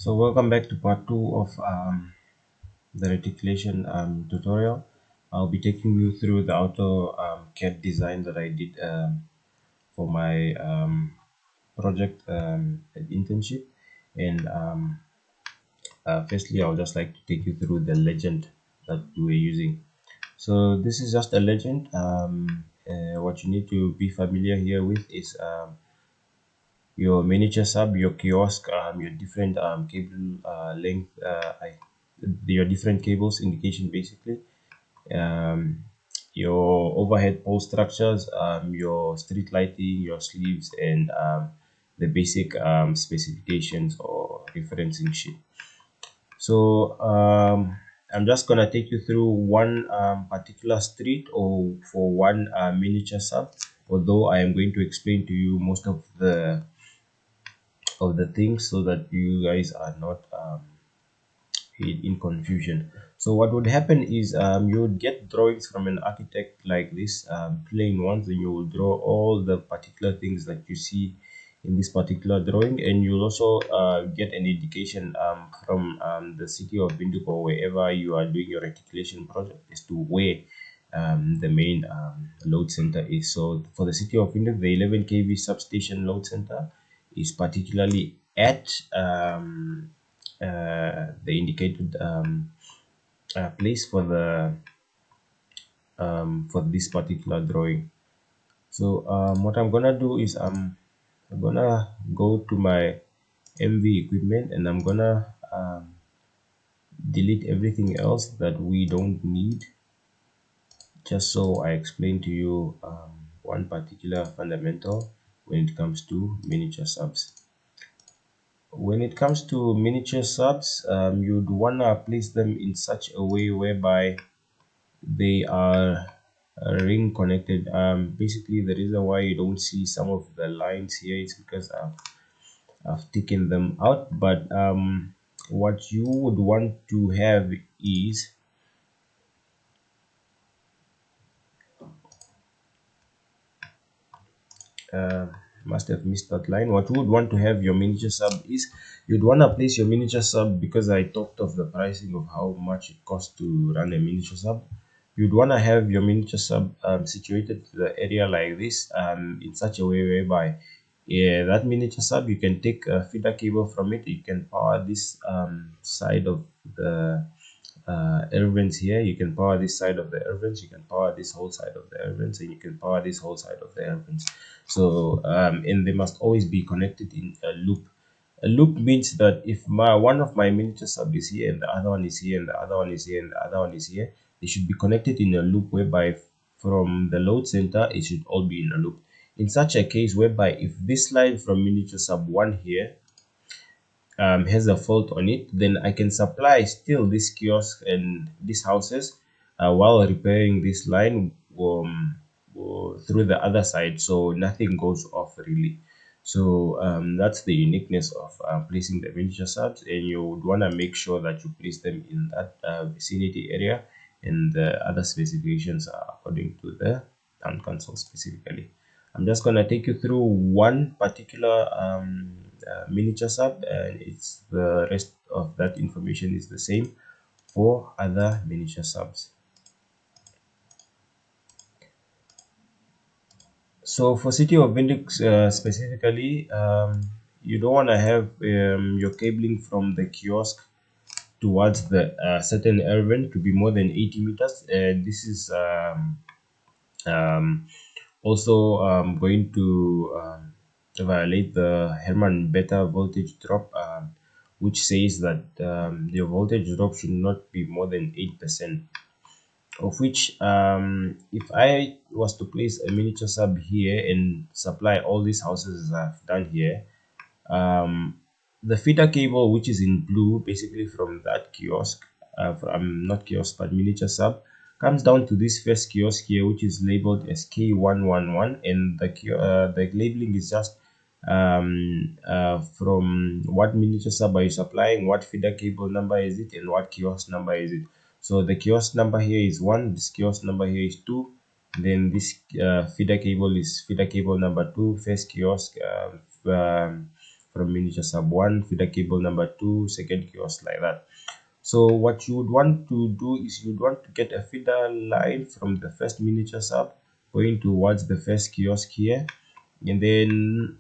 So welcome back to part 2 of the reticulation tutorial. I'll be taking you through the AutoCAD design that I did for my project internship. And firstly, I would just like to take you through the legend that we were using. So this is just a legend. What you need to be familiar here with is your miniature sub, your kiosk, your different cable length, your different cables indication basically, um, your overhead pole structures, your street lighting, your sleeves, and the basic specifications or referencing sheet. So I'm just gonna take you through one particular street or for one miniature sub, although I am going to explain to you most of the things so that you guys are not in confusion. So what would happen is you would get drawings from an architect like this, plain ones, and you will draw all the particular things that you see in this particular drawing, and you'll also get an indication from the city of Windhoek or wherever you are doing your reticulation project as to where the main load center is. So for the city of Windhoek, the 11 kV substation load center is particularly at the indicated place for this particular drawing. So what I'm gonna do is I'm gonna go to my MV equipment, and I'm gonna delete everything else that we don't need, just so I explain to you one particular fundamental when it comes to miniature subs. When it comes to miniature subs, you'd wanna place them in such a way whereby they are ring connected. Basically the reason why you don't see some of the lines here is because I've taken them out, but what you would want to have is must have missed that line. What you would want to have your miniature sub is you'd want to place your miniature sub, because I talked of the pricing of how much it costs to run a miniature sub. You'd want to have your miniature sub situated to the area like this, in such a way whereby, yeah, that miniature sub, you can take a feeder cable from it, you can power this side of the air vents here, you can power this side of the air vents, you can power this whole side of the air vents, and you can power this whole side of the air vents. So and they must always be connected in a loop. A loop means that if one of my miniature sub is here and the other one is here and the other one is here and the other one is here, they should be connected in a loop whereby from the load center it should all be in a loop. In such a case whereby if this line from miniature sub 1 here has a fault on it, then I can supply still this kiosk and these houses while repairing this line through the other side, so nothing goes off really. So that's the uniqueness of placing the miniature subs, and you would want to make sure that you place them in that vicinity area, and the other specifications are according to the town council specifically. I'm just going to take you through one particular miniature sub, and it's the rest of that information is the same for other miniature subs. So for city of Windhoek specifically, you don't want to have your cabling from the kiosk towards the certain air vent to be more than 80 meters, and this is also going to violate the Herman beta voltage drop, which says that your voltage drop should not be more than 8%, of which if I was to place a miniature sub here and supply all these houses as I've done here, the feeder cable, which is in blue, basically from that kiosk, from not kiosk but miniature sub, comes down to this first kiosk here, which is labeled as K111, and the labeling is just from what miniature sub are you supplying, what feeder cable number is it, and what kiosk number is it. So the kiosk number here is 1, this kiosk number here is 2, then this feeder cable is feeder cable number 2, first kiosk, from miniature sub 1, feeder cable number 2, second kiosk, like that. So what you would want to do is you'd want to get a feeder line from the first miniature sub going towards the first kiosk here, and then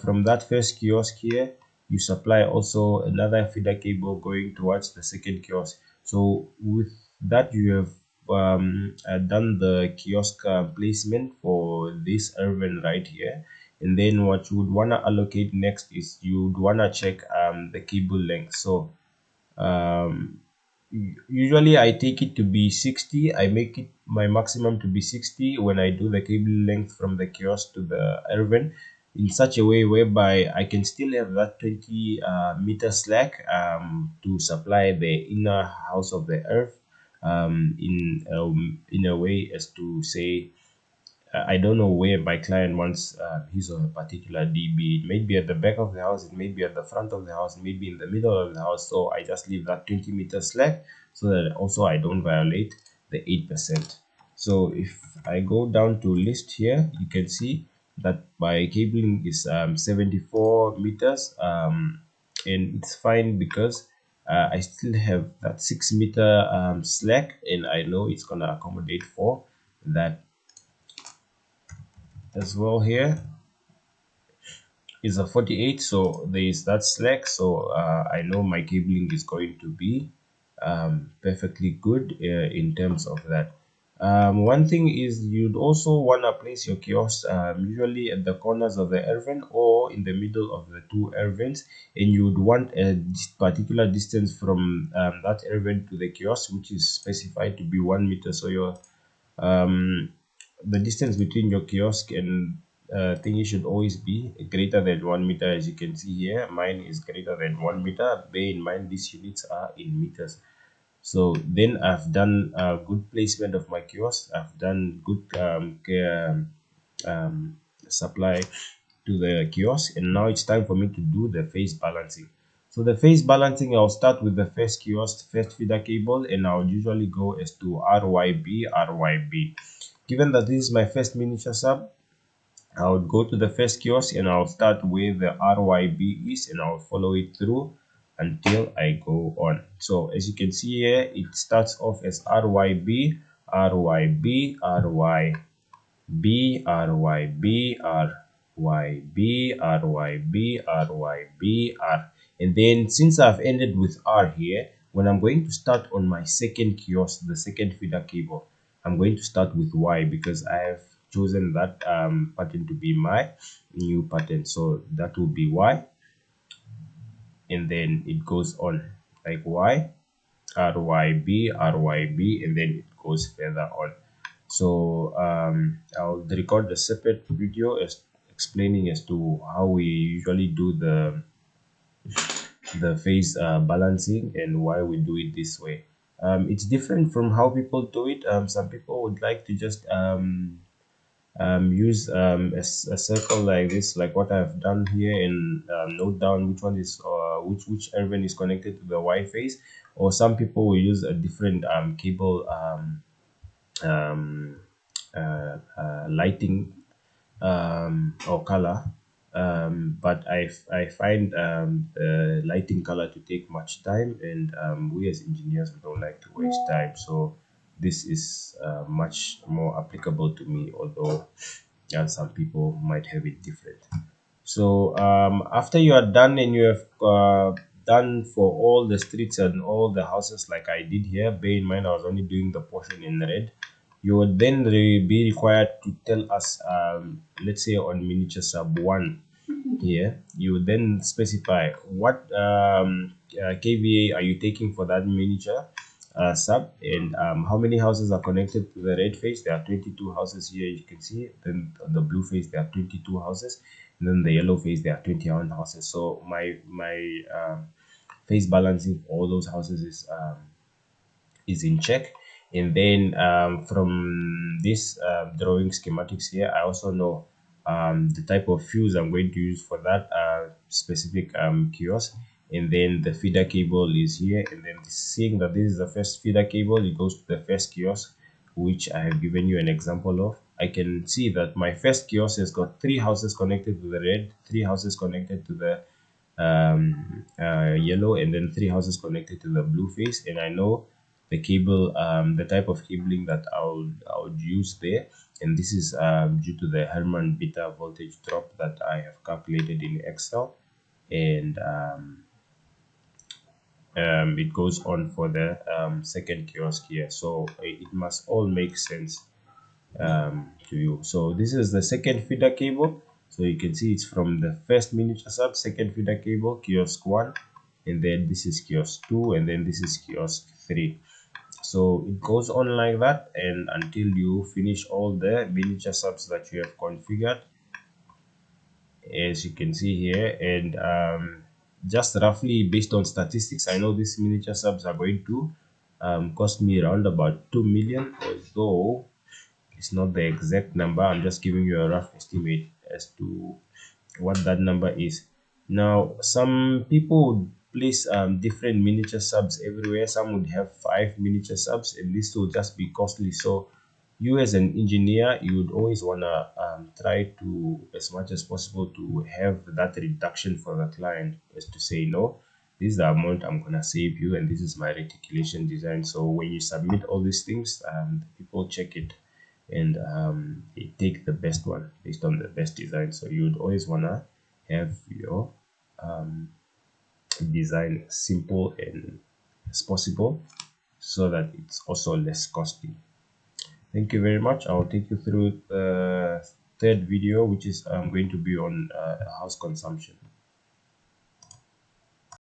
from that first kiosk here you supply also another feeder cable going towards the second kiosk. So with that you have done the kiosk placement for this urban right here. And then what you would want to allocate next is you would want to check the cable length. So um, usually I take it to be 60. I make it my maximum to be 60 when I do the cable length from the kiosk to the urban, in such a way whereby I can still have that 20 meter slack to supply the inner house of the earth in a way as to say I don't know where my client wants his or her particular DB. It may be at the back of the house, it may be at the front of the house, it may be in the middle of the house. So I just leave that 20 meter slack so that also I don't violate the 8%. So if I go down to list here, you can see that my cabling is 74 meters, and it's fine because I still have that 6 meter slack, and I know it's gonna accommodate for that as well. Here is a 48, so there is that slack, so I know my cabling is going to be perfectly good in terms of that. One thing is you'd also want to place your kiosk usually at the corners of the urban or in the middle of the two urbans, and you would want a particular distance from that urban to the kiosk, which is specified to be 1 meter. So your um, the distance between your kiosk and thingy should always be greater than 1 meter. As you can see here, mine is greater than 1 meter. Bear in mind these units are in meters. So then I've done a good placement of my kiosk. I've done good um, supply to the kiosk, and now it's time for me to do the phase balancing. So the phase balancing, I'll start with the first kiosk, first feeder cable, and I'll usually go as to RYB, RYB. Given that this is my first miniature sub, I would go to the first kiosk and I'll start where the RYB is, and I'll follow it through until I go on. So as you can see here, it starts off as RYB, RYB, RY. B R Y B R Y B R Y B R Y B R. And then since I've ended with R here, when I'm going to start on my second kiosk, the second feeder cable, I'm going to start with Y because I have chosen that pattern to be my new pattern. So that will be Y, and then it goes on like Y, RYB, RYB, and then it goes further on. So I'll record a separate video as explaining as to how we usually do the phase balancing and why we do it this way. It's different from how people do it. Some people would like to just use a circle like this, like what I've done here, and note down which one is which urban is connected to the Y phase. Or some people will use a different cable um, lighting or color, but I find the lighting color to take much time, and we as engineers, we don't like to waste time, so this is much more applicable to me, although some people might have it different. So after you are done and you have done for all the streets and all the houses like I did here, bear in mind I was only doing the portion in red. You would then be required to tell us, let's say on miniature sub 1 here, you would then specify what kVA are you taking for that miniature sub, and how many houses are connected to the red phase. There are 22 houses here, you can see. Then on the blue phase there are 22 houses, and then the yellow phase there are 21 houses. So my phase balancing for all those houses is in check. And then from this drawing schematics here, I also know the type of fuse I'm going to use for that specific kiosk. And then the feeder cable is here, and then seeing that this is the first feeder cable, it goes to the first kiosk, which I have given you an example of. I can see that my first kiosk has got 3 houses connected to the red, 3 houses connected to the yellow, and then three houses connected to the blue face. And I know the cable, the type of cabling that I would use there, and this is due to the Herman beta voltage drop that I have calculated in Excel. And it goes on for the second kiosk here, so it must all make sense to you. So this is the second feeder cable. So you can see it's from the first miniature sub, second feeder cable, kiosk 1, and then this is kiosk 2, and then this is kiosk 3. So it goes on like that, and until you finish all the miniature subs that you have configured, as you can see here. And just roughly based on statistics, I know these miniature subs are going to cost me around about 2 million, although it's not the exact number. I'm just giving you a rough estimate as to what that number is. Now, some people would place different miniature subs everywhere. Some would have 5 miniature subs, and this will just be costly. So you as an engineer, you would always want to try to, as much as possible, to have that reduction for the client, as to say, no, this is the amount I'm gonna save you, and this is my reticulation design. So when you submit all these things, people check it, and they take the best one based on the best design. So you would always wanna have your design as simple and as possible, so that it's also less costly. Thank you very much. I'll take you through the third video, which is going to be on house consumption.